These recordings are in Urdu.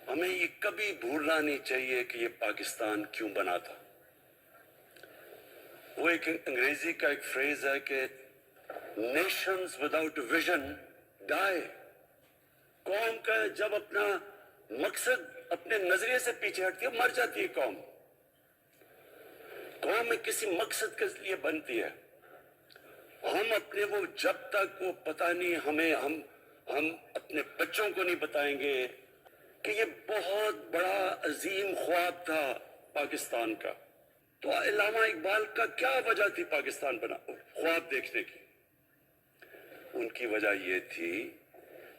ہمیں یہ کبھی بھولنا نہیں چاہیے کہ یہ پاکستان کیوں بنا تھا. وہ ایک انگریزی کا ایک فریز ہے کہ نیشنز وداؤٹ ویژن ڈائی. قوم کا جب اپنا مقصد اپنے نظریے سے پیچھے ہٹتی ہے مر جاتی ہے قوم. قوم میں کسی مقصد کے لیے بنتی ہے. ہم اپنے وہ جب تک وہ پتہ نہیں ہم اپنے بچوں کو نہیں بتائیں گے کہ یہ بہت بڑا عظیم خواب تھا پاکستان کا. تو علامہ اقبال کا کیا وجہ تھی پاکستان بنا خواب دیکھنے کی؟ ان کی وجہ یہ تھی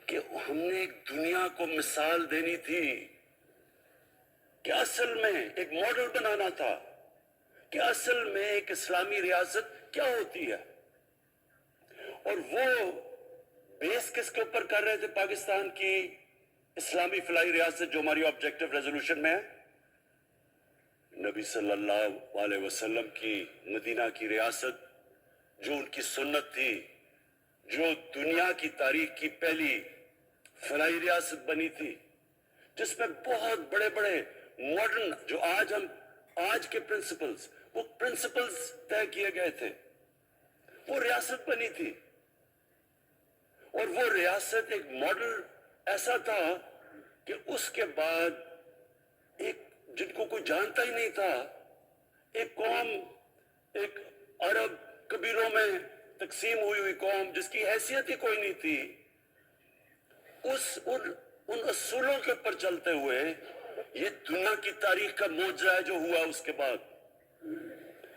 کہ ہم نے ایک دنیا کو مثال دینی تھی کہ اصل میں ایک ماڈل بنانا تھا کہ اصل میں ایک اسلامی ریاست کیا ہوتی ہے. اور وہ بیس کس کے اوپر کر رہے تھے پاکستان کی اسلامی فلاحی ریاست جو ہماری آبجیکٹو ریزولوشن میں ہے؟ نبی صلی اللہ علیہ وسلم کی مدینہ کی ریاست جو ان کی سنت تھی، جو دنیا کی تاریخ کی پہلی فلاحی ریاست بنی تھی، جس میں بہت بڑے بڑے ماڈرن جو آج کے پرنسپلز وہ پرنسپلز طے کیے گئے تھے. وہ ریاست بنی تھی اور وہ ریاست ایک ماڈل ایسا تھا کہ اس کے بعد ایک جن کو کوئی جانتا ہی نہیں تھا ایک قوم، ایک عرب قبیلوں میں تقسیم ہوئی قوم جس کی حیثیت ہی کوئی نہیں تھی، ان اصولوں کے پر چلتے ہوئے یہ دنیا کی تاریخ کا معجزہ ہے جو ہوا اس کے بعد.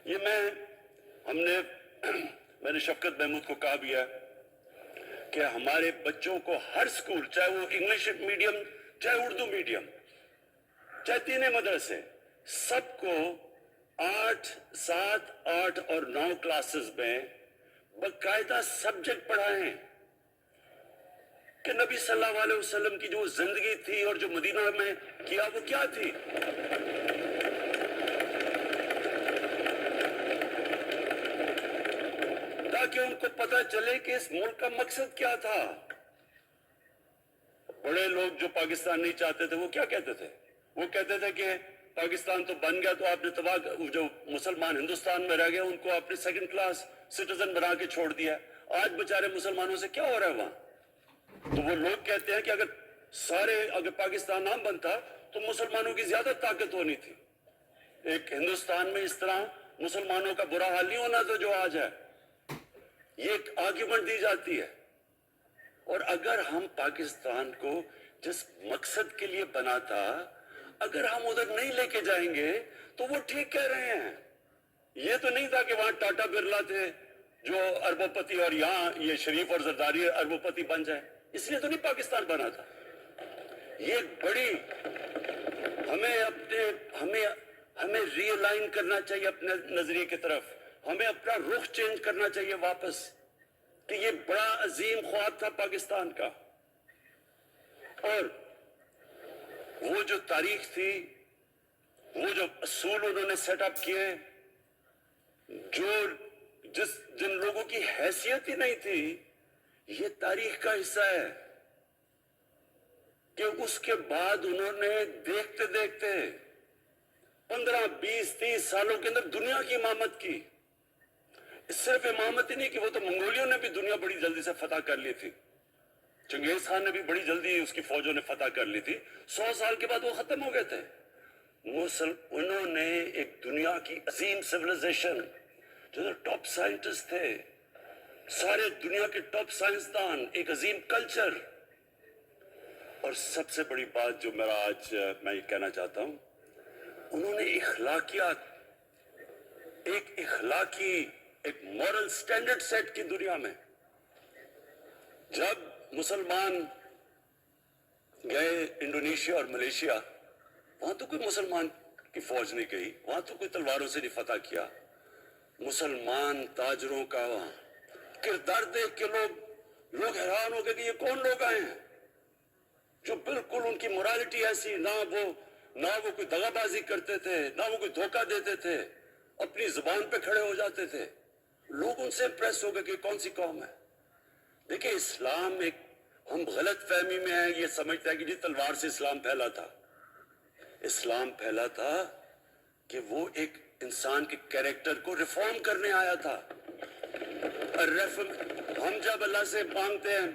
یہ میں نے شفقت محمود کو کہا بھی ہے کہ ہمارے بچوں کو ہر سکول، چاہے وہ انگلش میڈیم چاہے اردو میڈیم چاہے تینوں مدرسے، سب کو 8، 7، 8 اور 9 کلاسز میں باقاعدہ سبجیکٹ پڑھائیں کہ نبی صلی اللہ علیہ وسلم کی جو زندگی تھی اور جو مدینہ میں کیا وہ کیا تھی. تاکہ ان کو پتہ چلے کہ اس ملک کا مقصد کیا تھا. بڑے لوگ جو پاکستان نہیں چاہتے تھے وہ کیا کہتے تھے؟ وہ کہتے تھے کہ پاکستان تو بن گیا تو آپ نے تباہ، جو مسلمان ہندوستان میں رہ گئے ان کو آپ نے سیکنڈ کلاس سٹیزن بنا کے چھوڑ دیا. آج بیچارے مسلمانوں سے کیا ہو رہا ہے وہاں؟ تو وہ لوگ کہتے ہیں کہ اگر پاکستان نہ بنتا تو مسلمانوں کی زیادہ طاقت ہونی تھی. ایک ہندوستان میں اس طرح مسلمانوں کا برا حال نہیں ہونا تھا جو آج ہے. یہ ایک آرگیومنٹ دی جاتی ہے. اور اگر ہم پاکستان کو جس مقصد کے لیے بنا تھا اگر ہم ادھر نہیں لے کے جائیں گے تو وہ ٹھیک کہہ رہے ہیں. یہ تو نہیں تھا کہ وہاں ٹاٹا برلا تھے جو اربوں پتی اور یہاں یہ شریف اور زرداری اربوں پتی بن جائے. اس لیے تو نہیں پاکستان بنا تھا. یہ ایک بڑی ہمیں ری الائن کرنا چاہیے اپنے نظریے کی طرف. ہمیں اپنا رخ چینج کرنا چاہیے واپس کہ یہ بڑا عظیم خواب تھا پاکستان کا. اور وہ جو تاریخ تھی، وہ جو اصول انہوں نے سیٹ اپ کیے، جن لوگوں کی حیثیت ہی نہیں تھی، یہ تاریخ کا حصہ ہے کہ اس کے بعد انہوں نے دیکھتے دیکھتے 15، 20، 30 سالوں کے اندر دنیا کی امامت کی. صرف امامت ہی نہیں کہ وہ تو منگولیوں نے بھی دنیا بڑی جلدی سے فتح کر لی تھی. چنگیز خان نے بھی بڑی جلدی اس کی فوجوں نے فتح کر لی تھی. 100 سال کے بعد وہ ختم ہو گئے تھے. انہوں نے ایک دنیا کی عظیم سیویلائزیشن، جو ٹاپ سائنٹسٹ تھے، سارے دنیا کے ٹاپ سائنسدان، ایک عظیم کلچر. اور سب سے بڑی بات جو میں یہ کہنا چاہتا ہوں، انہوں نے ایک مورل سٹینڈرڈ سیٹ کی دنیا میں. جب مسلمان گئے انڈونیشیا اور ملیشیا، وہاں تو کوئی مسلمان کی فوج نہیں گئی، وہاں تو کوئی تلواروں سے نہیں فتح کیا. مسلمان تاجروں کا وہاں کردار دیکھ کے لوگ حیران ہو گئے کہ یہ کون لوگ آئے ہیں جو بالکل ان کی مورالٹی ایسی، نہ وہ کوئی دغا بازی کرتے تھے، نہ وہ کوئی دھوکہ دیتے تھے، اپنی زبان پہ کھڑے ہو جاتے تھے. لوگ ان سے امپریس ہو گئے کہ کون سی قوم ہے. دیکھیں اسلام ایک ہم غلط فہمی میں ہیں، یہ سمجھتے ہیں کہ جی تلوار سے اسلام پھیلا تھا. اسلام پھیلا تھا کہ وہ ایک انسان کے کیریکٹر کو ریفارم کرنے آیا تھا. ہم جب اللہ سے مانگتے ہیں،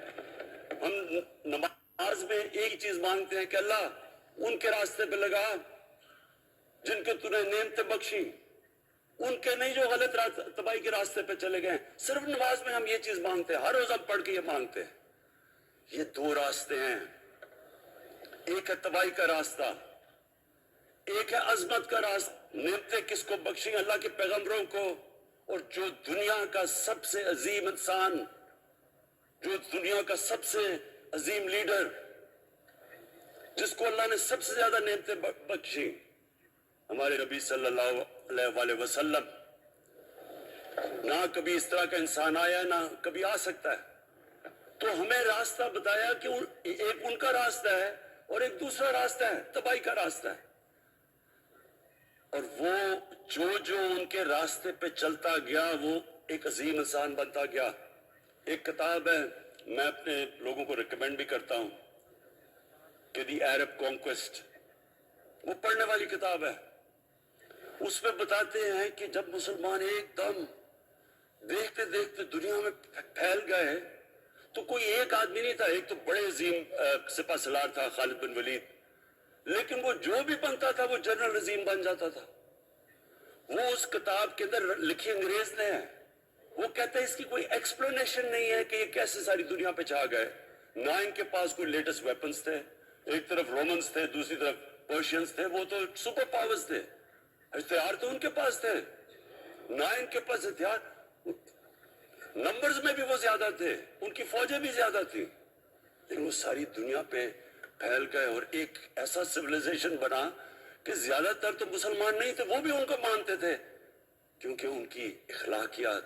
ہم نماز میں ایک چیز مانگتے ہیں کہ اللہ ان کے راستے پہ لگا جن کے تو نے نعمتیں بخشی، ان کے نہیں جو غلط تباہی کے راستے پہ چلے گئے. صرف نماز میں ہم یہ چیز مانگتے ہیں، ہر روز ہم پڑھ کے یہ مانگتے ہیں. یہ دو راستے ہیں، ایک ہے تباہی کا راستہ، ایک ہے عظمت کا راستہ. نعمتیں کس کو بخشی؟ اللہ کے پیغمبروں کو. اور جو دنیا کا سب سے عظیم انسان، جو دنیا کا سب سے عظیم لیڈر، جس کو اللہ نے سب سے زیادہ نعمتیں بخشی، ہمارے نبی صلی اللہ علیہ وآلہ وسلم. نہ کبھی اس طرح کا انسان آیا، نہ کبھی آ سکتا ہے. تو ہمیں راستہ بتایا کہ ایک ان کا راستہ ہے اور ایک دوسرا راستہ ہے، تباہی کا راستہ ہے. اور وہ جو ان کے راستے پہ چلتا گیا وہ ایک عظیم انسان بنتا گیا. ایک کتاب ہے، میں اپنے لوگوں کو ریکمینڈ بھی کرتا ہوں کہ دی عرب کانکویسٹ، وہ پڑھنے والی کتاب ہے. اس میں بتاتے ہیں کہ جب مسلمان ایک دم دیکھتے دیکھتے دنیا میں پھیل گئے تو کوئی ایک آدمی نہیں تھا. ایک تو بڑے عظیم سپہ سالار تھا خالد بن ولید، لیکن وہ جو بھی بنتا تھا وہ جنرل عظیم بن جاتا تھا. وہ اس کتاب کے اندر لکھی انگریز نے ہے. وہ کہتے ہیں اس کی کوئی ایکسپلینیشن نہیں ہے کہ یہ کیسے ساری دنیا پہ چھا گئے. نہ ان کے پاس کوئی لیٹسٹ ویپنز تھے، ایک طرف رومنز تھے، دوسری طرف پرشینز تھے، وہ تو سپر پاورز تھے، ہتھیار تو ان کے پاس تھے. نہ ان کے پاس ہتھیار، نمبرز میں بھی وہ زیادہ تھے، ان کی فوجیں بھی زیادہ تھیں، لیکن وہ ساری دنیا پہ پھیل گئے اور ایک ایسا سویلائزیشن بنا کہ زیادہ تر تو مسلمان نہیں تھے، وہ بھی ان کو مانتے تھے، کیونکہ ان کی اخلاقیات،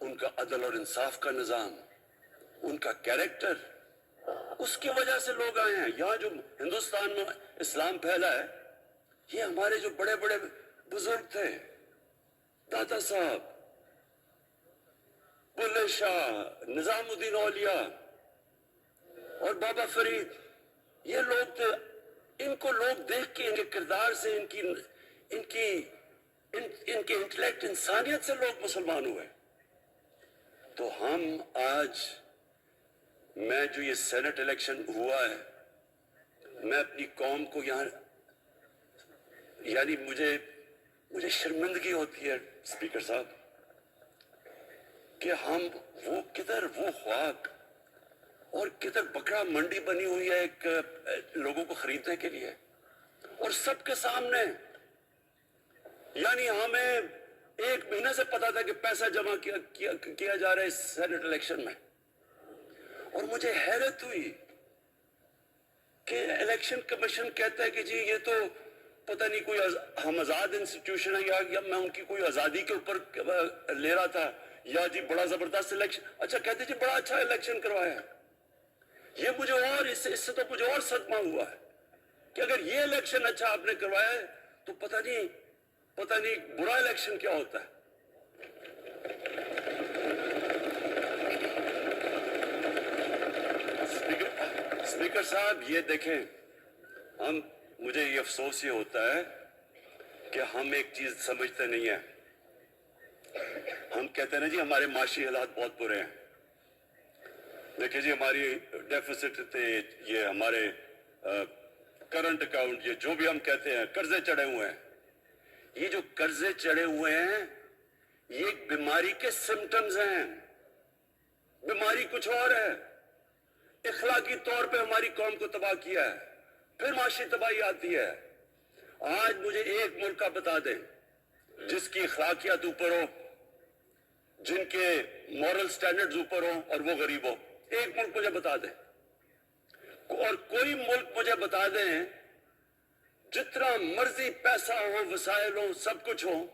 ان کا عدل اور انصاف کا نظام، ان کا کیریکٹر، اس کی وجہ سے لوگ آئے ہیں. یہاں جو ہندوستان میں اسلام پھیلا ہے، یہ ہمارے جو بڑے بڑے بزرگ تھے، دادا صاحب، بلے شاہ، نظام الدین اولیاء اور بابا فرید، یہ لوگ تھے. ان کو لوگ دیکھ کے ان کے کردار سے، ان کے انٹلیکٹ، انسانیت سے لوگ مسلمان ہوئے. تو ہم آج، میں جو یہ سینٹ الیکشن ہوا ہے، میں اپنی قوم کو یہاں، یعنی مجھے شرمندگی ہوتی ہے اسپیکر صاحب کہ ہم وہ خواب اور کدھر بکرا منڈی بنی ہوئی ہے ایک لوگوں کو خریدنے کے لیے، اور سب کے سامنے. یعنی ہمیں ایک مہینے سے پتا تھا کہ پیسہ جمع کیا جا رہا ہے اس سینٹ الیکشن میں، اور مجھے حیرت ہوئی کہ الیکشن کمیشن کہتا ہے کہ جی یہ تو پتہ نہیں کوئی ہم آزاد انسٹیٹیوشن ہے، یا میں ان کی کوئی آزادی کے اوپر لے رہا تھا، یا جی بڑا زبردست الیکشن. اچھا کہتے جی بڑا اچھا الیکشن کروایا ہے. یہ مجھے اور اس سے تو مجھے اور صدمہ ہوا ہے کہ اگر یہ الیکشن اچھا آپ نے کروایا ہے تو پتہ نہیں برا الیکشن کیا ہوتا ہے. اسپیکر صاحب یہ دیکھیں، مجھے یہ افسوس یہ ہوتا ہے کہ ہم ایک چیز سمجھتے نہیں ہیں. ہم کہتے ہیں نا جی ہمارے معاشی حالات بہت برے ہیں. دیکھیں جی ہماری ڈیفیسٹ تھے، یہ ہمارے کرنٹ اکاؤنٹ، یہ جو بھی ہم کہتے ہیں، قرضے چڑھے ہوئے ہیں. یہ جو قرضے چڑھے ہوئے ہیں یہ ایک بیماری کے سمٹمز ہیں. بیماری کچھ اور ہے. اخلاقی طور پہ ہماری قوم کو تباہ کیا ہے، پھر معاشی تباہی آتی ہے. آج مجھے ایک ملک کا بتا دیں جس کی اخلاقیات اوپر ہو، جن کے مورل سٹینڈرڈز اوپر ہوں اور وہ غریب ہو. ایک ملک مجھے بتا دیں، اور کوئی ملک مجھے بتا دیں جتنا مرضی پیسہ ہو، وسائل ہو، سب کچھ ہو،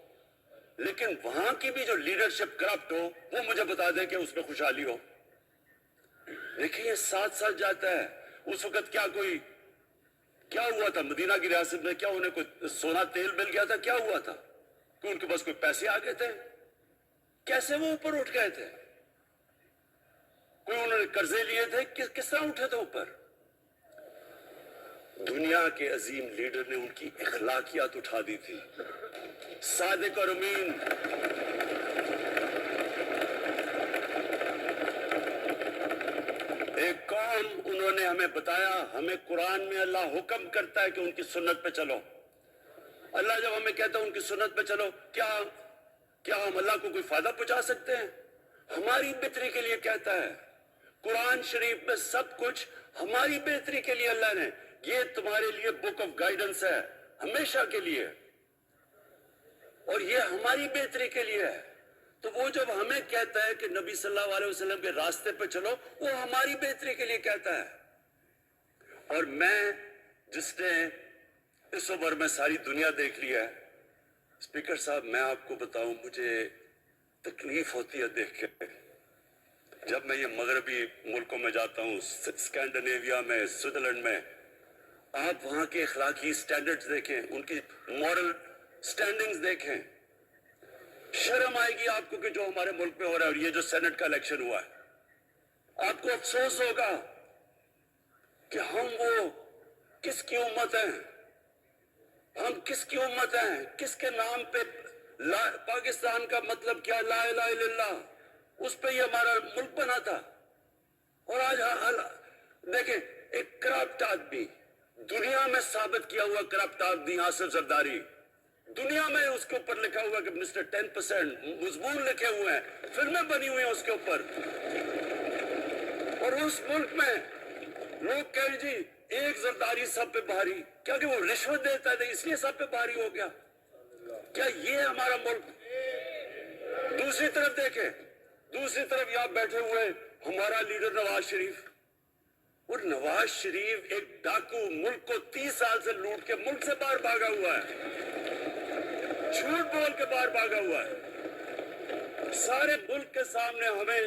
لیکن وہاں کی بھی جو لیڈرشپ کرپٹ ہو، وہ مجھے بتا دیں کہ اس میں خوشحالی ہو. دیکھیں یہ ساتھ ساتھ جاتا ہے. اس وقت کیا ہوا تھا مدینہ کی ریاست میں؟ کیا انہیں کوئی سونا تیل مل گیا تھا؟ کیا ہوا تھا کہ ان کے پاس کوئی پیسے آ گئے تھے؟ کیسے وہ اوپر اٹھ گئے تھے؟ کوئی انہوں نے قرضے لیے تھے، کس طرح اٹھے تھے اوپر؟ دنیا کے عظیم لیڈر نے ان کی اخلاقیات اٹھا دی تھی، صادق اور امین۔ ایک قوم، انہوں نے ہمیں بتایا، ہمیں قرآن میں اللہ حکم کرتا ہے کہ ان کی سنت پہ چلو۔ اللہ جب ہمیں کہتا ہے ان کی سنت پہ چلو، کیا ہم اللہ کو کوئی فائدہ پہنچا سکتے ہیں؟ ہماری بہتری کے لیے کہتا ہے قرآن شریف میں، سب کچھ ہماری بہتری کے لیے اللہ نے، یہ تمہارے لیے بک آف گائیڈنس ہے ہمیشہ کے لیے، اور یہ ہماری بہتری کے لیے ہے۔ تو وہ جب ہمیں کہتا ہے کہ نبی صلی اللہ علیہ وسلم کے راستے پہ چلو، وہ ہماری بہتری کے لیے کہتا ہے۔ اور میں، جس نے اس عمر میں ساری دنیا دیکھ لیا ہے، اسپیکر صاحب میں آپ کو بتاؤں، مجھے تکلیف ہوتی ہے دیکھ کے، جب میں یہ مغربی ملکوں میں جاتا ہوں، اسکینڈینیویا میں، سوئٹزرلینڈ میں، آپ وہاں کے اخلاقی سٹینڈرڈز دیکھیں، ان کی مورل سٹینڈنگز دیکھیں، شرم آئے گی آپ کو کہ جو ہمارے ملک میں ہو رہا ہے۔ اور یہ جو سینٹ کا الیکشن ہوا ہے، آپ کو افسوس ہوگا کہ ہم وہ کس کی امت ہیں، ہم کس کی امت ہیں، کس کے نام پہ پاکستان کا مطلب کیا، لا الہ الا اللہ، اس پہ یہ ہمارا ملک بنا تھا۔ اور آج دیکھیں، ایک کرپٹ آدمی، دنیا میں ثابت کیا ہوا کرپٹ آدمی آصف زرداری، دنیا میں اس کے اوپر لکھا ہوا کہ مسٹر 10%، مضمون لکھے ہوئے ہیں، فلمیں بنی ہوئی ہیں اس کے اوپر۔ اور اس ملک میں لوگ کہیں جی ایک زرداری سب پہ بھاری، کیا کہ وہ رشوت دیتا ہے اس لیے سب پہ بھاری ہو گیا؟ کیا یہ ہمارا ملک؟ دوسری طرف دیکھیں، دوسری طرف یہاں بیٹھے ہوئے ہمارا لیڈر نواز شریف، اور نواز شریف ایک ڈاکو، ملک کو 30 سال سے لوٹ کے ملک سے باہر بھاگا ہوا ہے، جھوٹ بول کے باہر بھاگا ہوا ہے۔ سارے ملک کے سامنے ہمیں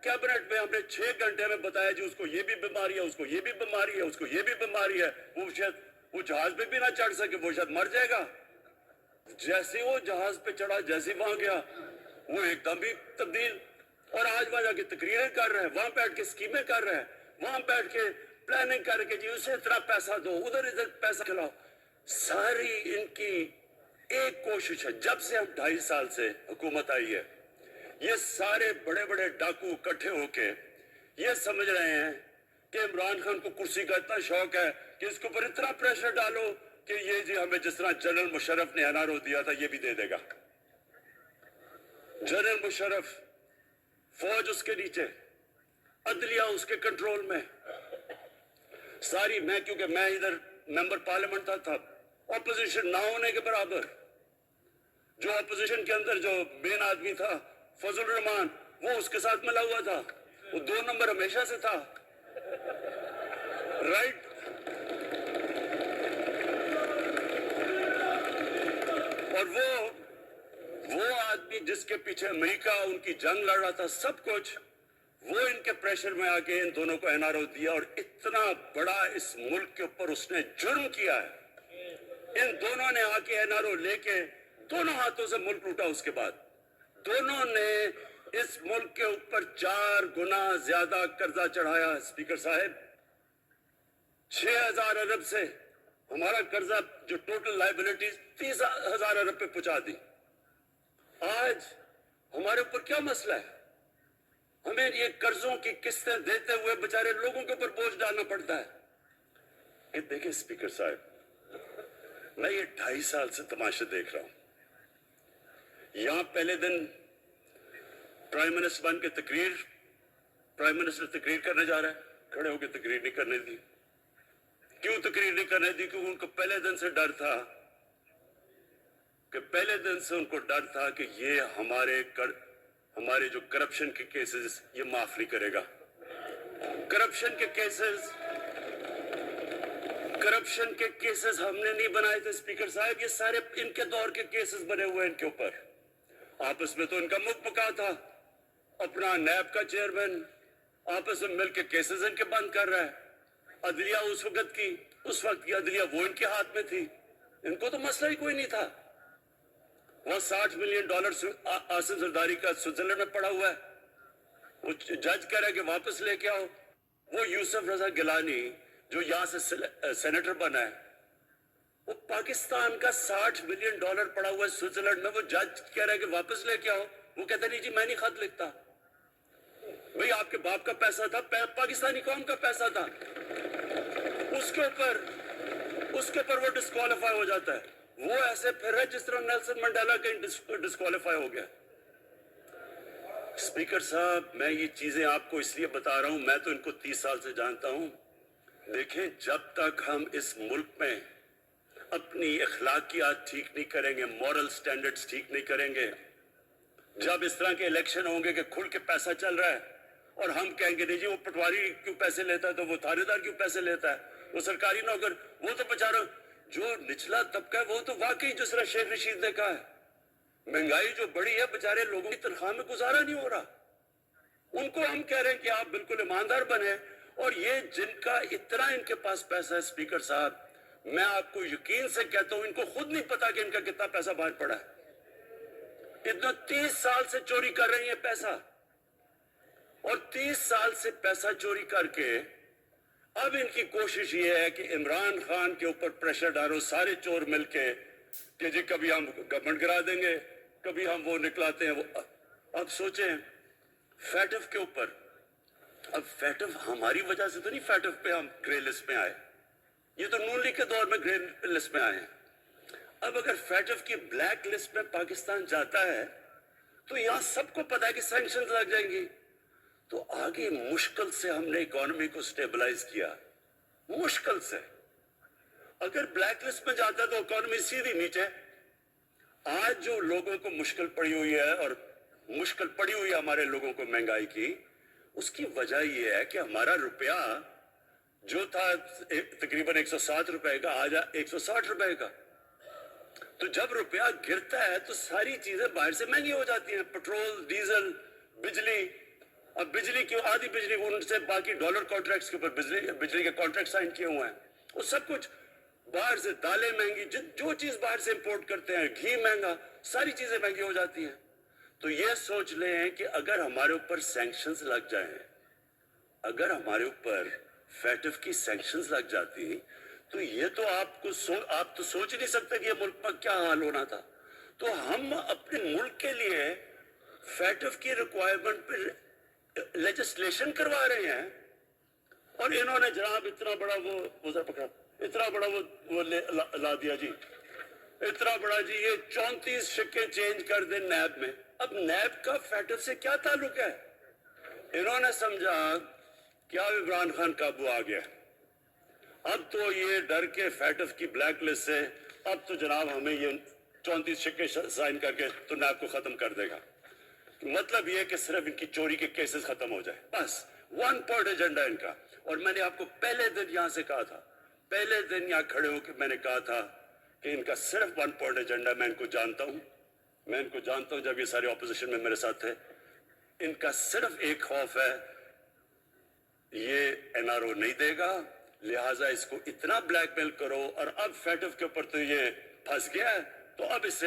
کیبنٹ میں ہم نے 6 گھنٹے میں بتایا جی اس کو یہ بھی بیماری ہے، اس کو یہ بھی بیماری ہے، اس کو یہ بھی بیماری ہے، وہ شاید وہ جہاز پہ بھی نہ چڑھ سکے، وہ شاید مر جائے گا۔ جیسے وہ جہاز پہ چڑھا، جیسے وہاں گیا، وہ ایک دم بھی تبدیل، اور آج وہاں جا کے تقریریں کر رہے ہیں، وہاں بیٹھ کے سکیمیں کر رہے ہیں، وہاں بیٹھ کے پلاننگ کر کے جی اسے اتنا پیسہ دو، ادھر پیسہ کھلاؤ۔ ساری ان کی ایک کوشش ہے، جب سے ہم 2.5 سال سے حکومت آئی ہے، یہ سارے بڑے بڑے ڈاکو اکٹھے ہو کے یہ سمجھ رہے ہیں کہ عمران خان کو کرسی کا اتنا شوق ہے کہ اس کے اوپر اتنا پریشر ڈالو کہ یہ جی ہمیں جس طرح جنرل مشرف نے NRO دیا تھا یہ بھی دے دے گا۔ جنرل مشرف، فوج اس کے نیچے، عدلیہ اس کے کنٹرول میں، ساری، میں کیونکہ میں ادھر ممبر پارلیمنٹ تھا اپوزیشن نہ ہونے کے برابر، جو اپوزیشن کے اندر جو مین آدمی تھا فضل الرحمان، وہ اس کے ساتھ ملا ہوا تھا، وہ 2 نمبر ہمیشہ سے تھا، رائٹ۔ اور وہ آدمی جس کے پیچھے امریکہ ان کی جنگ لڑ رہا تھا، سب کچھ، وہ ان کے پریشر میں آ کے ان دونوں کو NRO دیا، اور اتنا بڑا اس ملک کے اوپر اس نے جرم کیا ہے۔ ان دونوں نے آ کے NRO لے کے دونوں ہاتھوں سے ملک لوٹا، اس کے بعد دونوں نے اس ملک کے اوپر 4 گنا زیادہ قرضہ چڑھایا۔ اسپیکر صاحب، 6,000 ارب سے ہمارا قرضہ جو ٹوٹل لائبلٹیز 30,000 ارب پہ پہنچا دی۔ آج ہمارے اوپر کیا مسئلہ ہے؟ ہمیں یہ قرضوں کی قسطیں دیتے ہوئے بیچارے لوگوں کے اوپر بوجھ ڈالنا پڑتا ہے۔ دیکھیں اسپیکر صاحب، میں یہ 2.5 سال سے تماشا دیکھ رہا ہوں۔ یہاں پہلے دن پرائم منسٹر بن کے پرائم منسٹر تقریر کرنے جا رہا ہے، کھڑے ہو کے تقریر نہیں کرنے دی۔ کیوں تقریر نہیں کرنے دی؟ کیونکہ ان کو پہلے دن سے ڈر تھا، کہ یہ ہمارے جو کرپشن کے کیسز یہ معاف نہیں کرے گا۔ کرپشن کے کیسز ہم نے نہیں بنائے تھے اسپیکر صاحب، یہ سارے ان کے دور کے کیسز بنے ہوئے ان کے اوپر۔ آپس میں تو ان کا مکمکا تھا، اپنا نیب کا چیئرمین آپس میں مل کے کیسز ان کے بند کر رہا ہے۔ عدلیہ اس وقت کی عدلیہ وہ ان کے ہاتھ میں تھی، ان کو تو مسئلہ ہی کوئی نہیں تھا۔ وہ $60 ملین آصف زرداری کا سوئٹزرلینڈ میں پڑا ہوا ہے، وہ جج کہہ رہا ہے کہ واپس لے کے آؤ. وہ یوسف رضا گیلانی جو یہاں سے سینیٹر بنا ہے, وہ پاکستان کا $60 ملین پڑا ہوا ہے سوئٹزرلینڈ میں, وہ جج کہہ رہا ہے کہ واپس لے کے آؤ. وہ کہتا نہیں جی میں نہیں خط لکھتا. بھئی آپ کے باپ کا پیسہ تھا, پاکستانی قوم کا پیسہ تھا, اس کے اوپر وہ ڈسکوالیفائی ہو جاتا ہے. وہ ایسے پھر ہے جس طرح نیلسن منڈیلا کا ڈسکوالیفائی ہو گیا. اسپیکر صاحب میں یہ چیزیں آپ کو اس لیے بتا رہا ہوں, میں تو ان کو 30 سال سے جانتا ہوں. دیکھیں جب تک ہم اس ملک میں اپنی اخلاقیات ٹھیک نہیں کریں گے, مورل سٹینڈرڈز ٹھیک نہیں کریں گے, جب اس طرح کے الیکشن ہوں گے کہ کھل کے پیسہ چل رہا ہے اور ہم کہیں گے نہیں جی وہ پٹواری کیوں پیسے لیتا ہے, تو وہ تھانے دار کیوں پیسے لیتا ہے, وہ سرکاری نوکر, وہ تو بیچارہ جو نچلا طبقہ ہے وہ تو واقعی جس طرح شیخ رشید نے کہا ہے, مہنگائی جو بڑی ہے بیچارے لوگوں کی تنخواہ میں گزارا نہیں ہو رہا. ان کو ہم کہہ رہے ہیں کہ آپ بالکل ایماندار بنے, اور یہ جن کا اتنا ان کے پاس پیسہ ہے اسپیکر صاحب, میں آپ کو یقین سے کہتا ہوں ان کو خود نہیں پتا کہ ان کا کتنا پیسہ باہر پڑا ہے. اتنا 30 سال سے چوری کر رہے ہیں پیسہ, اور 30 سال سے پیسہ چوری کر کے اب ان کی کوشش یہ ہے کہ عمران خان کے اوپر پریشر ڈالو سارے چور مل کے کہ جی کبھی ہم گورنمنٹ گرا دیں گے, کبھی ہم وہ نکلاتے ہیں. اب سوچیں فیٹف کے اوپر, اب فیٹف ہماری وجہ سے تو نہیں فیٹف پہ ہم گرے لسٹ میں آئے, یہ تو نون لیگ کے دور میں گرے لسٹ میں آئے ہیں. اب اگر فیٹف کی بلیک لسٹ میں پاکستان جاتا ہے تو یہاں سب کو پتا ہے کہ سینکشنز لگ جائیں گی, تو آگے مشکل سے ہم نے اکانومی کو سٹیبلائز کیا, مشکل سے. اگر بلیک لسٹ میں جاتا ہے تو اکانومی سیدھی نیچے. آج جو لوگوں کو مشکل پڑی ہوئی ہے, اور مشکل پڑی ہوئی ہے ہمارے لوگوں کو مہنگائی کی, اس کی وجہ یہ ہے کہ ہمارا روپیہ جو تھا تقریباً 107 روپے کا, آج 160 روپے کا. تو جب روپیہ گرتا ہے تو ساری چیزیں باہر سے مہنگی ہو جاتی ہیں, پٹرول, ڈیزل, بجلی. اب بجلی کی آدھی بجلی ان سے باقی ڈالر کانٹریکٹس کے اوپر بجلی کے کانٹریکٹ سائن کیے ہوئے ہیں, وہ سب کچھ باہر سے. دالیں مہنگی, جو چیز باہر سے امپورٹ کرتے ہیں, گھی مہنگا, ساری چیزیں مہنگی ہو جاتی ہیں. تو یہ سوچ لیں کہ اگر ہمارے اوپر سینکشنز لگ جائیں, اگر ہمارے اوپر فیٹف کی سینکشنز لگ جاتی, تو یہ تو آپ تو سوچ نہیں سکتے کہ یہ ملک پر کیا حال ہونا تھا. تو ہم اپنے ملک کے لیے فیٹف کی ریکوائرمنٹ پہ لیجسلیشن کروا رہے ہیں, اور انہوں نے جناب اتنا بڑا وہ پکڑا, اتنا بڑا وہ لا دیا جی, اتنا بڑا جی, یہ 34 شکیں چینج کر دیں نیب میں. اب نیب کا فیٹف سے کیا تعلق ہے؟ انہوں نے سمجھا کہ اب عمران خان قابو آ گیا, اب تو یہ ڈر کے فیٹف کی بلیک لسٹ سے, اب تو جناب ہمیں یہ 34 شکیں سائن کر کے تو نیب کو ختم کر دے گا. مطلب یہ کہ صرف ان کی چوری کے کیسز ختم ہو جائے, بس ون پوائنٹ ایجنڈا ان کا. اور میں نے آپ کو پہلے دن یہاں سے کہا تھا, پہلے دن یہاں کھڑے ہو کے میں نے کہا تھا کہ ان کا صرف ون پوائنٹ ایجنڈا. میں ان کو جانتا ہوں, جب یہ سارے اپوزیشن میں میرے ساتھ تھے. ان کا صرف ایک خوف ہے, یہ NRO نہیں دے گا, لہٰذا اس کو اتنا بلیک میل کرو. اور اب فیٹف کے اوپر تو یہ پھنس گیا ہے, تو اب اس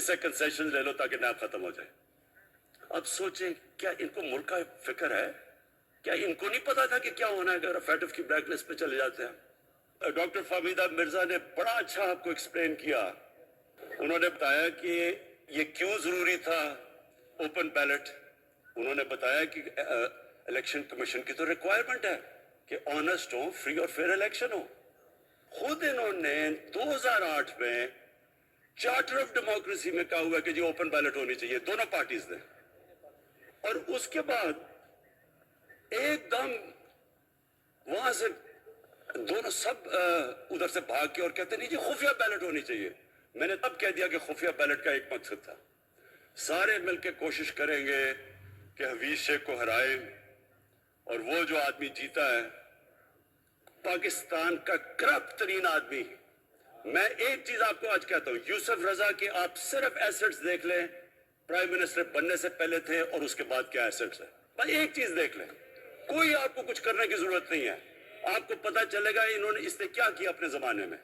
سے کنسیشن لے لو تاکہ نیب ختم ہو جائے. اب سوچیں کیا ان کو ملک کا فکر ہے؟ کیا ان کو نہیں پتا تھا کہ کیا ہونا ہے اگر فیٹف کی بلیک لسٹ پہ چلے جاتے ہیں؟ ڈاکٹر فہمیدہ مرزا نے بڑا اچھا آپ کو ایکسپلین کیا. انہوں نے بتایا کہ یہ کیوں ضروری تھا اوپن بیلٹ. انہوں نے بتایا کہ الیکشن کمیشن کی تو ریکوائرمنٹ ہے کہ آنسٹ ہو, فری اور فیئر الیکشن ہو. خود انہوں نے 2008 میں چارٹر آف ڈیموکریسی میں کہا ہوا کہ جی اوپن بیلٹ ہونی چاہیے, دونوں پارٹیز نے. اور اس کے بعد ایک دم وہاں سے دونوں سب ادھر سے بھاگ کے اور کہتے نہیں جی خفیہ بیلٹ ہونی چاہیے. میں نے تب کہہ دیا کہ خفیہ بیلٹ کا ایک مقصد تھا, سارے مل کے کوشش کریں گے کہ حفیظ شیخ کو ہرائیں, اور وہ جو آدمی جیتا ہے پاکستان کا کرپٹ ترین آدمی. میں ایک چیز آپ کو آج کہتا ہوں, یوسف رضا کے آپ صرف ایسٹس دیکھ لیں, پرائم منسٹر بننے سے پہلے تھے اور اس کے بعد کیا ایسٹس ہیں, بس ایک چیز دیکھ لیں. کوئی آپ کو کچھ کرنے کی ضرورت نہیں ہے, آپ کو پتا چلے گا انہوں نے اس نے کیا کیا اپنے زمانے میں.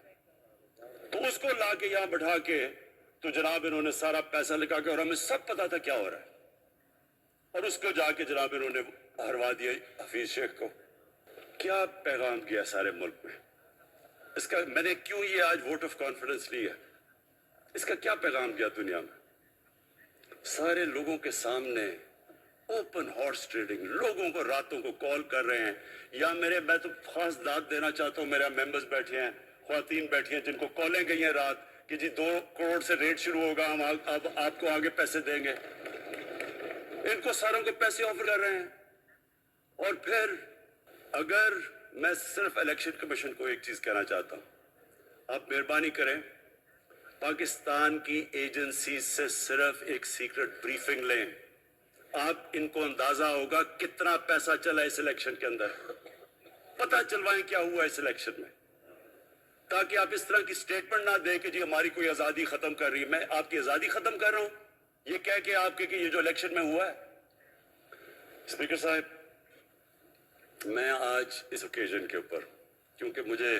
تو اس کو لا کے یہاں بٹھا کے تو جناب انہوں نے سارا پیسہ لگا کے, اور ہمیں سب پتا تھا کیا ہو رہا ہے. اور اس کو جا کے جناب انہوں نے ہروا دیا حفیظ شیخ کو. کیا پیغام گیا سارے ملک میں؟ اس کا میں نے کیوں یہ آج ووٹ آف کانفیڈنس لی ہے؟ اس کا کیا پیغام گیا دنیا میں؟ سارے لوگوں کے سامنے اوپن ہارس ٹریڈنگ، لوگوں کو راتوں کو کال کر رہے ہیں. یا میں تو خاص داد دینا چاہتا ہوں، میرے ممبرز بیٹھے ہیں، خواتین بیٹھی ہیں جن کو کالیں گئی ہیں رات کہ جی 2 کروڑ سے ریٹ شروع ہوگا، ہم اب آپ کو آگے پیسے دیں گے. ان کو ساروں کو پیسے آفر کر رہے ہیں. اور پھر اگر میں صرف الیکشن کمیشن کو ایک چیز کہنا چاہتا ہوں، آپ مہربانی کریں پاکستان کی ایجنسیز سے صرف ایک سیکرٹ بریفنگ لیں. آپ ان کو اندازہ ہوگا کتنا پیسہ چلا اس الیکشن کے اندر، پتہ چلوائیں کیا ہوا اس الیکشن میں، تاکہ آپ اس طرح کی سٹیٹمنٹ نہ دیں کہ جی ہماری کوئی آزادی ختم کر رہی ہے. میں آپ کی آزادی ختم کر رہا ہوں یہ کہہ کے آپ کے کہ یہ جو الیکشن میں ہوا ہے. اسپیکر صاحب، میں آج اس اوکیزن کے اوپر، کیونکہ مجھے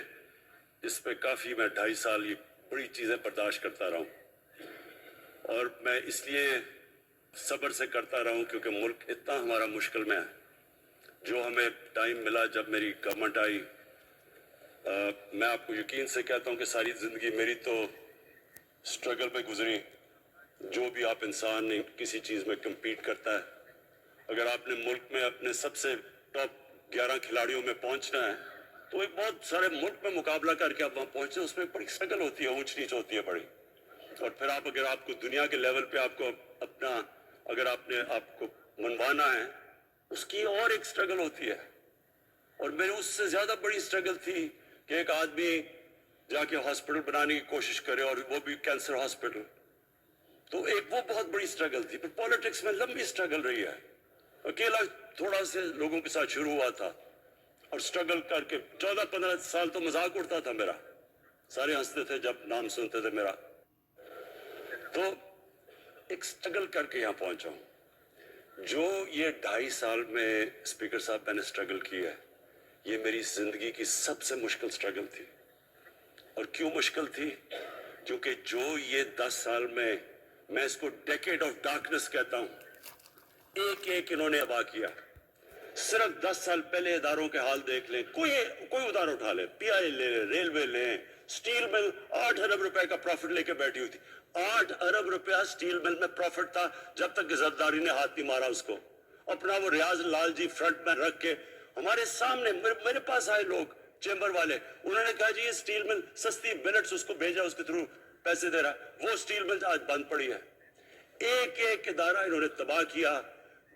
اس پہ کافی، میں 2.5 سال یہ بڑی چیزیں برداشت کرتا رہا ہوں، اور میں اس لیے صبر سے کرتا رہا ہوں کیونکہ ملک اتنا ہمارا مشکل میں ہے. جو ہمیں ٹائم ملا جب میری گورنمنٹ آئی، میں آپ کو یقین سے کہتا ہوں کہ ساری زندگی میری تو سٹرگل پہ گزری. جو بھی آپ انسان نے کسی چیز میں کمپیٹ کرتا ہے، اگر آپ نے ملک میں اپنے سب سے ٹاپ 11 کھلاڑیوں میں پہنچنا ہے تو ایک بہت سارے ملک میں مقابلہ کر کے آپ وہاں پہنچے، اس میں بڑی سٹرگل ہوتی ہے، اونچ نیچ ہوتی ہے بڑی. اور پھر اگر آپ کو دنیا کے لیول پہ آپ کو اپنا، اگر آپ نے آپ کو منوانا ہے، اس کی اور ایک سٹرگل ہوتی ہے. اور میری اس سے زیادہ بڑی سٹرگل تھی کہ ایک آدمی جا کے ہاسپٹل بنانے کی کوشش کرے، اور وہ بھی کینسر ہاسپٹل. تو ایک وہ بہت بڑی سٹرگل تھی. پھر پولیٹکس میں لمبی سٹرگل رہی ہے. اکیلا تھوڑا سے لوگوں کے ساتھ شروع ہوا تھا اور سٹرگل کر کے 14-15 سال تو مذاق اڑتا تھا میرا، سارے ہنستے تھے جب نام سنتے تھے میرا. تو ایک سٹرگل کر کے یہاں پہنچا ہوں. جو یہ 2.5 سال میں اسپیکر صاحب میں نے سٹرگل کی ہے، یہ میری زندگی کی سب سے مشکل سٹرگل تھی. اور کیوں مشکل تھی؟ کیونکہ جو یہ 10 سال میں اس کو ڈیکیڈ آف ڈارکنس کہتا ہوں، ایک ایک انہوں نے ابا کیا. صرف 10 سال پہلے اداروں کے حال دیکھ لیں، کوئی ادارہ اٹھا لیں، پی آئی لیں، ریلوے لیں، سٹیل مل 8 ارب روپے کا پروفٹ لے کے بیٹھی ہوئی تھی. 8 ارب روپیہ سٹیل مل میں پروفٹ تھا جب تک کہ زرداری نے ہاتھ نہیں مارا اس کو. اپنا وہ ریاض لال جی فرنٹ میں رکھ کے ہمارے سامنے، میرے پاس آئے لوگ چیمبر والے، انہوں نے کہا جی یہ سٹیل مل سستی بلٹس اس کو بھیجا، اس کے تھرو پیسے دے رہا. وہ سٹیل مل آج بند پڑی ہے. ایک ایک ادارہ انہوں نے تباہ کیا.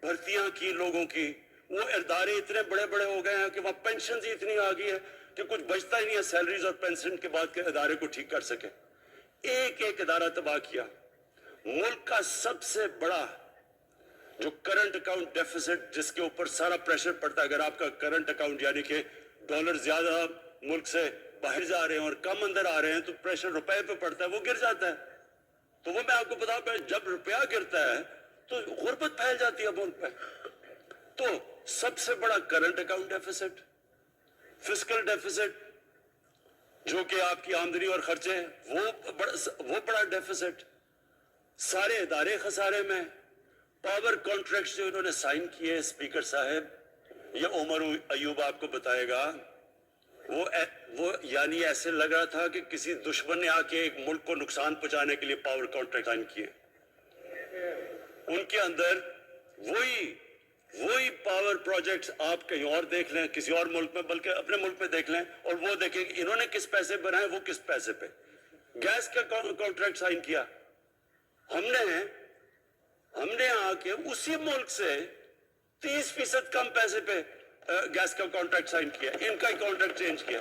بھرتیاں کی لوگوں کی، وہ ادارے اتنے بڑے بڑے ہو گئے ہیں کہ وہاں پینشن ہی اتنی آ گئی ہے کہ کچھ بچتا ہی نہیں ہے سیلریز اور پینشن کے بعد کے ادارے کو ٹھیک کر سکے. ایک ایک ادارہ تباہ کیا. ملک کا سب سے بڑا جو کرنٹ اکاؤنٹ ڈیفیسٹ، جس کے اوپر سارا پریشر پڑتا ہے، اگر آپ کا کرنٹ اکاؤنٹ یعنی کہ ڈالر زیادہ ملک سے باہر جا رہے ہیں اور کم اندر آ رہے ہیں تو پریشر روپے پہ پڑتا ہے، وہ گر جاتا ہے. تو وہ میں آپ کو بتاؤں، جب روپیہ گرتا ہے تو غربت پھیل جاتی ہے ملک پہ. تو سب سے بڑا current account deficit, fiscal deficits جو کہ آپ کی آمدنی اور خرچے، وہ بڑا ڈیفیسٹ. سارے ادارے خسارے میں. پاور کانٹریکٹس جو انہوں نے سائن کیے اسپیکر صاحب، یہ عمر ایوب آپ کو بتائے گا، وہ یعنی ایسے لگ رہا تھا کہ کسی دشمن نے آ کے ایک ملک کو نقصان پہنچانے کے لیے پاور کانٹریکٹ سائن کیے. ان کے اندر وہی پاور پروجیکٹس آپ کہیں اور دیکھ لیں، کسی اور ملک میں، بلکہ اپنے ملک میں دیکھ لیں، اور وہ دیکھیں کہ انہوں نے کس پیسے بنائے، وہ کس پیسے پہ. گیس کا کانٹریکٹ سائن کیا ہم نے آ کے اسی ملک سے 30% کم پیسے پہ گیس کا کانٹریکٹ سائن کیا، ان کا ہی کانٹریکٹ چینج کیا.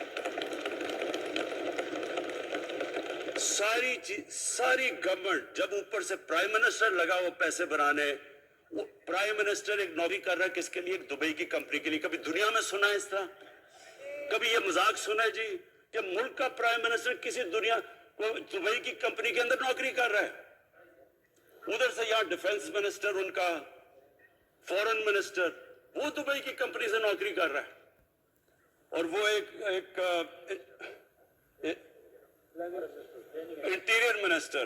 ساری گورنمنٹ، جب اوپر سے پرائم منسٹر لگا وہ پیسے بنانے، وہ پرائم منسٹر ایک نوکری کر رہا ہے کس کے لیے؟ ایک دبئی کی کمپنی کے لیے. کبھی دنیا میں سنا ہے اس طرح؟ کبھی یہ مذاق سنا ہے جی کہ ملک کا پرائم منسٹر کسی دبئی کی کمپنی کے اندر نوکری کر رہا ہے؟ ادھر سے یہاں ڈیفنس منسٹر، ان کا فورن منسٹر، وہ دبئی کی کمپنی سے نوکری کر رہا ہے. اور وہ ایک انٹیریئر منسٹر،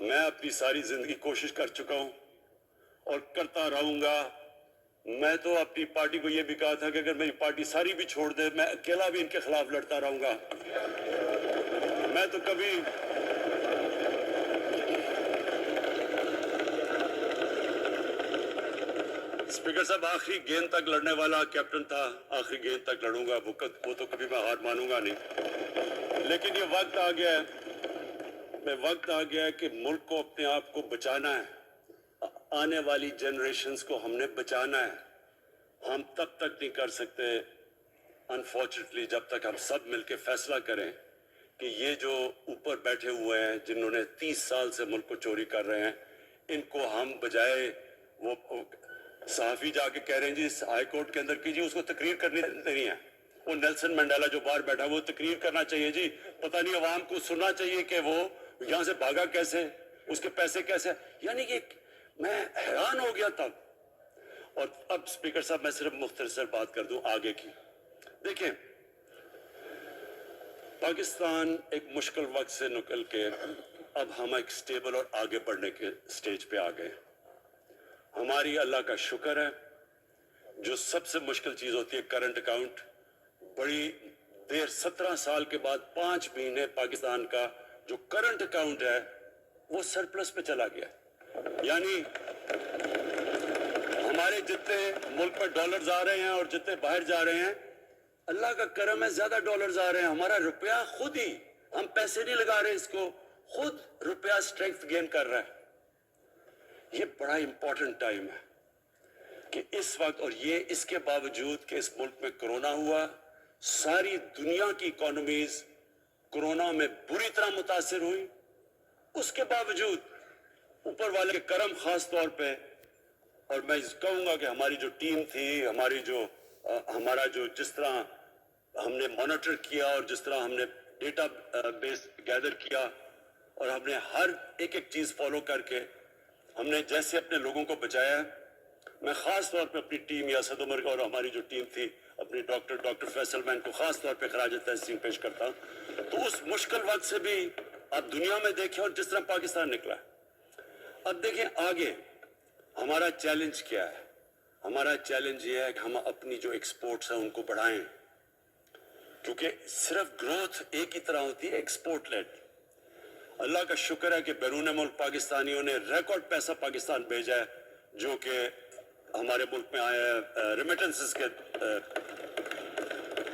میں اپنی ساری زندگی کوشش کر چکا ہوں اور کرتا رہوں گا. میں تو اپنی پارٹی کو یہ بھی کہا تھا کہ اگر میری پارٹی ساری بھی چھوڑ دے میں اکیلا بھی ان کے خلاف لڑتا رہوں گا. میں تو کبھی اسپیکر صاحب آخری گیند تک لڑنے والا کیپٹن تھا. آخری گیند تک لڑوں گا, وہ تو کبھی میں ہار مانوں گا نہیں. لیکن یہ وقت آ گیا ہے کہ ملک کو اپنے آپ کو بچانا ہے. آنے والی جنریشنز کو ہم نے بچانا ہے. ہم تب تک نہیں کر سکتے انفارچونیٹلی جب تک ہم سب مل کے فیصلہ کریں کہ یہ جو اوپر بیٹھے ہوئے ہیں جنہوں نے 30 سال سے ملک کو چوری کر رہے ہیں, ان کو ہم بجائے وہ صحافی جا کے کہہ رہے ہیں جی ہائی کورٹ کے اندر کیجیے, اس کو تقریر کرنی نہیں ہے. وہ نیلسن منڈیلا جو باہر بیٹھا وہ تقریر کرنا چاہیے جی. پتہ نہیں عوام کو سننا چاہیے کہ وہ یہاں سے بھاگا کیسے, اس کے پیسے کیسے. یعنی کہ میں حیران ہو گیا تب. اور اب اسپیکر صاحب میں صرف مختصر بات کر دوں آگے کی. دیکھیں پاکستان ایک مشکل وقت سے نکل کے اب ہم ایک سٹیبل اور آگے بڑھنے کے سٹیج پہ آ گئے. ہماری اللہ کا شکر ہے. جو سب سے مشکل چیز ہوتی ہے کرنٹ اکاؤنٹ, بڑی دیر 17 سال کے بعد 5 مہینے پاکستان کا جو کرنٹ اکاؤنٹ ہے وہ سرپلس پہ چلا گیا. یعنی ہمارے جتنے ملک میں ڈالرز آ رہے ہیں اور جتنے باہر جا رہے ہیں, اللہ کا کرم ہے زیادہ ڈالرز آ رہے ہیں. ہمارا روپیہ خود ہی, ہم پیسے نہیں لگا رہے اس کو, خود روپیہ اسٹرینگتھ گین کر رہا ہے. یہ بڑا امپورٹنٹ ٹائم ہے کہ اس وقت, اور یہ اس کے باوجود کہ اس ملک میں کرونا ہوا, ساری دنیا کی اکانومیز کرونا میں بری طرح متاثر ہوئی, اس کے باوجود اوپر والے کے کرم خاص طور پہ. اور میں کہوں گا کہ ہماری جو ٹیم تھی, ہمارا جو جس طرح ہم نے مانیٹر کیا اور جس طرح ہم نے ڈیٹا بیس گیدر کیا اور ہم نے ہر ایک چیز فالو کر کے ہم نے جیسے اپنے لوگوں کو بچایا. میں خاص طور پہ اپنی ٹیم یاسد عمر اور ہماری جو ٹیم تھی اپنی ڈاکٹر فیصل مین کو خاص طور پہ خراج تحسین پیش کرتا ہوں. تو اس مشکل وقت سے بھی آپ دنیا میں دیکھیں اور جس طرح پاکستان نکلا. اب دیکھیں آگے ہمارا چیلنج کیا ہے. ہمارا چیلنج یہ ہے کہ ہم اپنی جو ایکسپورٹس ہیں ان کو بڑھائیں, کیونکہ صرف گروتھ ایک ہی طرح ہوتی ہے, ایکسپورٹ لیڈ. اللہ کا شکر ہے کہ بیرون ملک پاکستانیوں نے ریکارڈ پیسہ پاکستان بھیجا ہے جو کہ ہمارے ملک میں آیا ہے ریمیٹنسز کے.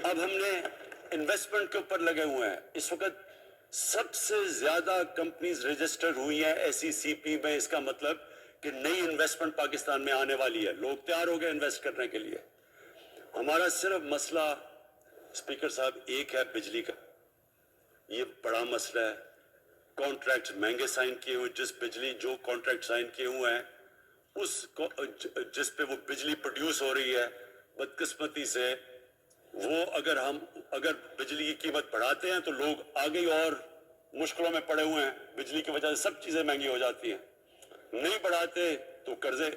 اب ہم نے انویسٹمنٹ کے اوپر لگے ہوئے ہیں. اس وقت سب سے زیادہ کمپنیز رجسٹر ہوئی ہیں SECP میں. اس کا مطلب کہ نئی انویسٹمنٹ پاکستان میں آنے والی ہے, لوگ تیار ہو گئے انویسٹ کرنے کے لیے. ہمارا صرف مسئلہ اسپیکر صاحب ایک ہے بجلی کا. یہ بڑا مسئلہ ہے. کانٹریکٹ مہنگے سائن کیے ہوئے, جو کانٹریکٹ سائن کیے ہوئے ہیں جس پہ وہ بجلی پروڈیوس ہو رہی ہے, بدقسمتی سے وہ اگر بجلی کی قیمت بڑھاتے ہیں تو لوگ آگے اور مشکلوں میں پڑے ہوئے ہیں. بجلی کی وجہ سے سب چیزیں مہنگی ہو جاتی ہیں. نہیں بڑھاتے تو قرضے,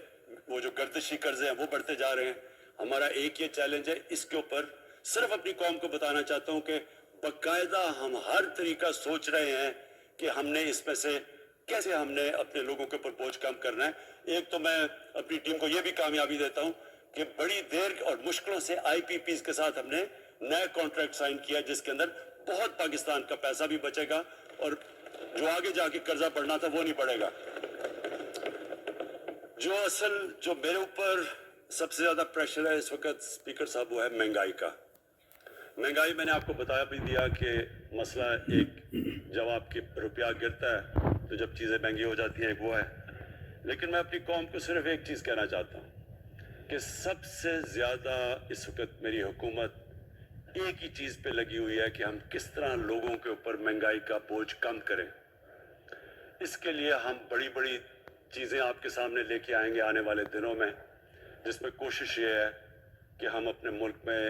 وہ جو گردشی قرضے ہیں وہ بڑھتے جا رہے ہیں. ہمارا ایک یہ چیلنج ہے. اس کے اوپر صرف اپنی قوم کو بتانا چاہتا ہوں کہ باقاعدہ ہم ہر طریقہ سوچ رہے ہیں کہ ہم نے اس میں سے کیسے ہم نے اپنے لوگوں کے اوپر بوجھ کم کرنا ہے. ایک تو میں اپنی ٹیم کو یہ بھی کامیابی دیتا ہوں کہ بڑی دیر اور مشکلوں سے IPPs کے ساتھ ہم نے نیا کانٹریکٹ سائن کیا جس کے اندر بہت پاکستان کا پیسہ بھی بچے گا اور جو آگے جا کے قرضہ بڑھنا تھا وہ نہیں پڑے گا. جو میرے اوپر سب سے زیادہ پریشر ہے اس وقت اسپیکر صاحب وہ ہے مہنگائی کا. مہنگائی میں نے آپ کو بتایا بھی دیا کہ مسئلہ ایک جب آپ کی روپیہ گرتا ہے تو جب چیزیں مہنگی ہو جاتی ہیں ایک وہ ہے. لیکن میں اپنی قوم کو صرف ایک چیز کہنا چاہتا ہوں کہ سب سے زیادہ اس وقت میری حکومت ایک ہی چیز پہ لگی ہوئی ہے کہ ہم کس طرح لوگوں کے اوپر مہنگائی کا بوجھ کم کریں. اس کے لیے ہم بڑی بڑی چیزیں آپ کے سامنے لے کے آئیں گے آنے والے دنوں میں, جس میں کوشش یہ ہے کہ ہم اپنے ملک میں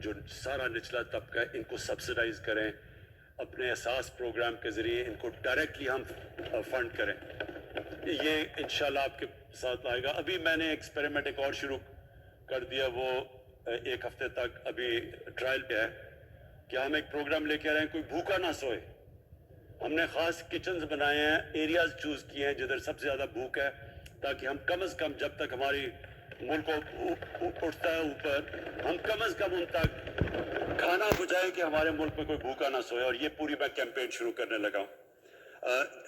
جو سارا نچلا طبقہ ہے ان کو سبسڈائز کریں, اپنے احساس پروگرام کے ذریعے ان کو ڈائریکٹلی ہم فنڈ کریں. یہ انشاءاللہ آپ کے ساتھ آئے گا. ابھی میں نے ایکسپیریمنٹ ایک اور شروع کر دیا, وہ 1 ہفتے تک ابھی ٹرائل پہ ہے کہ ہم ایک پروگرام لے کے آ رہے ہیں کوئی بھوکا نہ سوئے. ہم نے خاص کچنز بنائے ہیں, ایریاز چوز کیے ہیں جدھر سب سے زیادہ بھوک ہے, تاکہ ہم کم از کم جب تک ہماری ملک اٹھتا ہے اوپر, ہم کم از کم ان تک کھانا پہنچائیں کہ ہمارے ملک میں کوئی بھوکا نہ سوئے. اور یہ پوری میں کیمپین شروع کرنے لگا ہوں.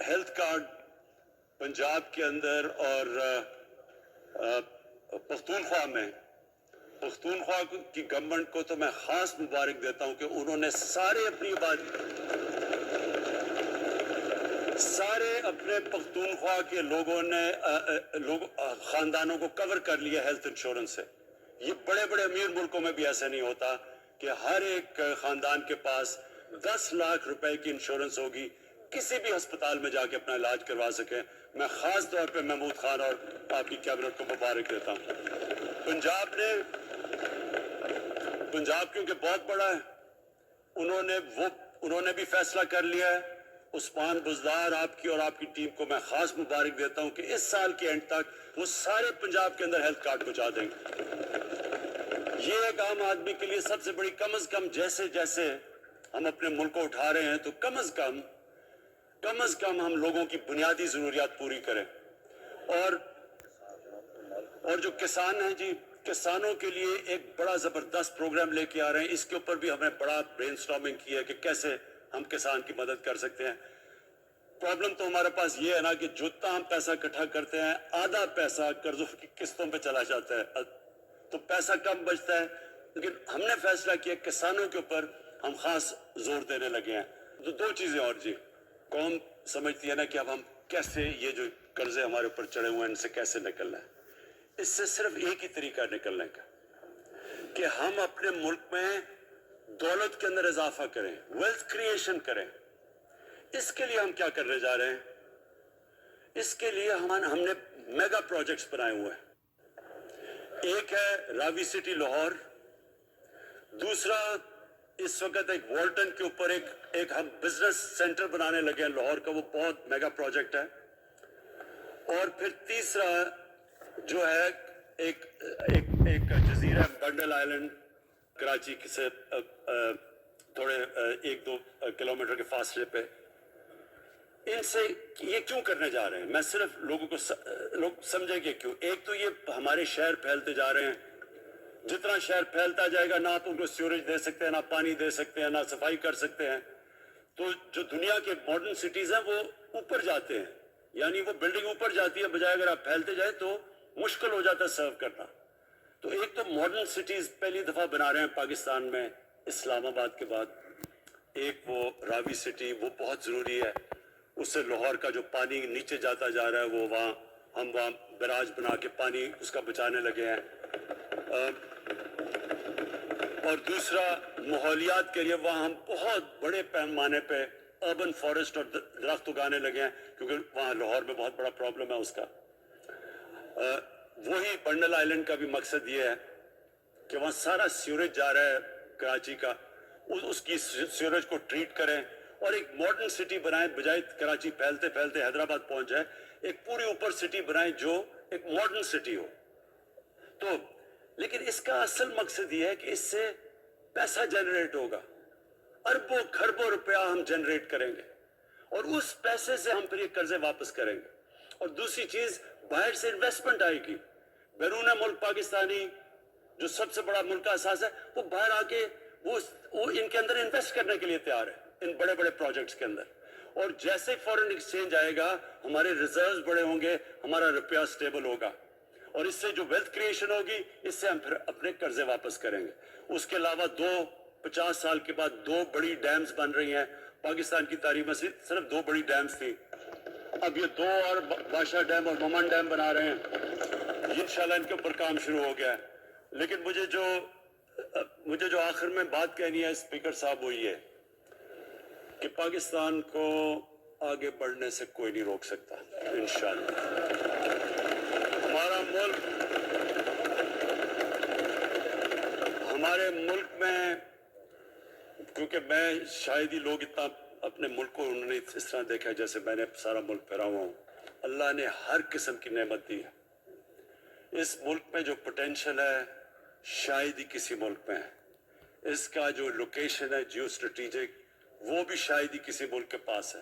ہیلتھ کارڈ پنجاب کے اندر اور پختونخوا میں, پختونخوا کی گورنمنٹ کو تو میں خاص مبارک دیتا ہوں کہ انہوں نے سارے اپنے پختونخوا کے لوگوں نے خاندانوں کو کور کر لیا ہیلتھ انشورنس سے. یہ بڑے بڑے امیر ملکوں میں بھی ایسا نہیں ہوتا کہ ہر ایک خاندان کے پاس 10 لاکھ روپے کی انشورنس ہوگی, کسی بھی ہسپتال میں جا کے اپنا علاج کروا سکیں. میں خاص طور پہ محمود خان اور آپ کی کیبنٹ کو مبارک دیتا ہوں. پنجاب کیونکہ بہت بڑا ہے, انہوں نے بھی فیصلہ کر لیا ہے. عثمان بزدار آپ کی اور آپ کی ٹیم کو میں خاص مبارک دیتا ہوں کہ اس سال کے اینڈ تک وہ سارے پنجاب کے اندر ہیلتھ کارڈ پہنچا دیں گے. یہ ایک عام آدمی کے لیے سب سے بڑی, کم از کم جیسے جیسے ہم اپنے ملک کو اٹھا رہے ہیں تو کم از کم ہم لوگوں کی بنیادی ضروریات پوری کریں. اور جو کسان ہیں جی, کسانوں کے لیے ایک بڑا زبردست پروگرام لے کے آ رہے ہیں. اس کے اوپر بھی ہمیں بڑا برین سٹارمنگ کی ہے کہ کیسے ہم کسان کی مدد کر سکتے ہیں. پرابلم تو ہمارے پاس یہ ہے نا کہ جتنا ہم پیسہ اکٹھا کرتے ہیں, آدھا پیسہ قرضوں کی قسطوں پہ چلا جاتا ہے, تو پیسہ کم بچتا ہے. لیکن ہم نے فیصلہ کیا کسانوں کے اوپر ہم خاص زور دینے لگے ہیں. تو دو چیزیں اور جی, قوم سمجھتی ہے نا کہ اب ہم کیسے یہ جو قرضے ہمارے اوپر چڑھے ہوئے ہیں ان سے کیسے نکلنا ہے. اس سے صرف ایک ہی طریقہ نکلنے کا کہ ہم اپنے ملک میں دولت کے اندر اضافہ کریں, ویلتھ کریشن کریں. اس کے لیے ہم کیا کرنے جا رہے ہیں؟ اس کے لیے ہم نے میگا پروجیکٹس بنائے ہوئے ہیں. ایک ہے راوی سٹی لاہور, دوسرا اس وقت ایک والٹن کے اوپر ایک ہم بزنس سینٹر بنانے لگے ہیں لاہور کا, وہ بہت میگا پروجیکٹ ہے. اور پھر تیسرا جو ہے ایک جزیرہ بنڈل آئلینڈ, کراچی سے تھوڑے 1-2 کلومیٹر کے فاصلے پہ. ان سے یہ کیوں کرنے جا رہے ہیں؟ میں صرف لوگ سمجھیں گے کیوں. ایک تو یہ ہمارے شہر پھیلتے جا رہے ہیں, جتنا شہر پھیلتا جائے گا نہ تو ان کو سیوریج دے سکتے ہیں, نہ پانی دے سکتے ہیں, نہ صفائی کر سکتے ہیں. تو جو دنیا کے ماڈرن سٹیز ہیں وہ اوپر جاتے ہیں, یعنی وہ بلڈنگ اوپر جاتی ہے, بجائے اگر آپ پھیلتے جائیں تو مشکل ہو جاتا ہے سرو کرنا. تو ایک تو ماڈرن سٹیز پہلی دفعہ بنا رہے ہیں پاکستان میں اسلام آباد کے بعد. ایک وہ راوی سٹی, وہ بہت ضروری ہے. اس سے لاہور کا جو پانی نیچے جاتا جا رہا ہے وہ ہم وہاں بیراج بنا کے پانی اس کا بچانے لگے ہیں. اور دوسرا ماحولیات کے لیے وہاں ہم بہت بڑے پیمانے پہ اربن فارسٹ اور درخت اگانے لگے ہیں, کیونکہ وہاں لاہور میں بہت بڑا پرابلم ہے اس کا. وہی بنڈل آئلینڈ کا بھی مقصد یہ ہے کہ وہاں سارا سیوریج جا رہا ہے کراچی کا, اس کی سیوریج کو ٹریٹ کریں اور ایک ماڈرن سٹی بنائیں, بجائے کراچی پھیلتے پھیلتے حیدرآباد پہنچ جائے. ایک پوری اوپر سٹی بنائیں جو ایک ماڈرن سٹی ہو. تو لیکن اس کا اصل مقصد یہ ہے کہ اس سے پیسہ جنریٹ ہوگا, اربوں کھربوں روپیہ ہم جنریٹ کریں گے, اور اس پیسے سے ہم پھر یہ قرضے واپس کریں گے. اور دوسری چیز, باہر سے انویسٹمنٹ آئے گی. بیرون ملک پاکستانی جو سب سے بڑا ملک کا احساس ہے, وہ باہر آ کے وہ ان کے اندر انویسٹ کرنے کے لیے تیار ہے, ان بڑے بڑے پروجیکٹس کے اندر. اور جیسے فورن ایکسچینج آئے گا, ہمارے ریزروز بڑے ہوں گے, ہمارا روپیہ سٹیبل ہوگا, اور اس سے جو ویلتھ کریشن ہوگی اس سے ہم پھر اپنے قرضے واپس کریں گے. اس کے علاوہ 50 سال کے بعد 2 بڑی ڈیمز بن رہی ہیں. پاکستان کی تاریخ میں صرف 2 بڑی ڈیمز تھی, اب یہ 2 اور بادشاہ ڈیم اور ممن ڈیم بنا رہے ہیں. انشاءاللہ ان کے اوپر کام شروع ہو گیا ہے. لیکن مجھے جو آخر میں بات کہنی ہے اسپیکر صاحب, وہ یہ کہ پاکستان کو آگے بڑھنے سے کوئی نہیں روک سکتا انشاءاللہ. ہمارے ملک میں, کیونکہ میں شاید ہی لوگ اتنا اپنے ملک کو انہوں نے اس طرح دیکھا جیسے میں نے سارا ملک پھیرا ہوا ہوں. اللہ نے ہر قسم کی نعمت دی ہے. اس ملک میں جو پوٹینشل ہے شاید ہی کسی ملک میں ہے. اس کا جو لوکیشن ہے جیو اسٹریٹجک, وہ بھی شاید ہی کسی ملک کے پاس ہے.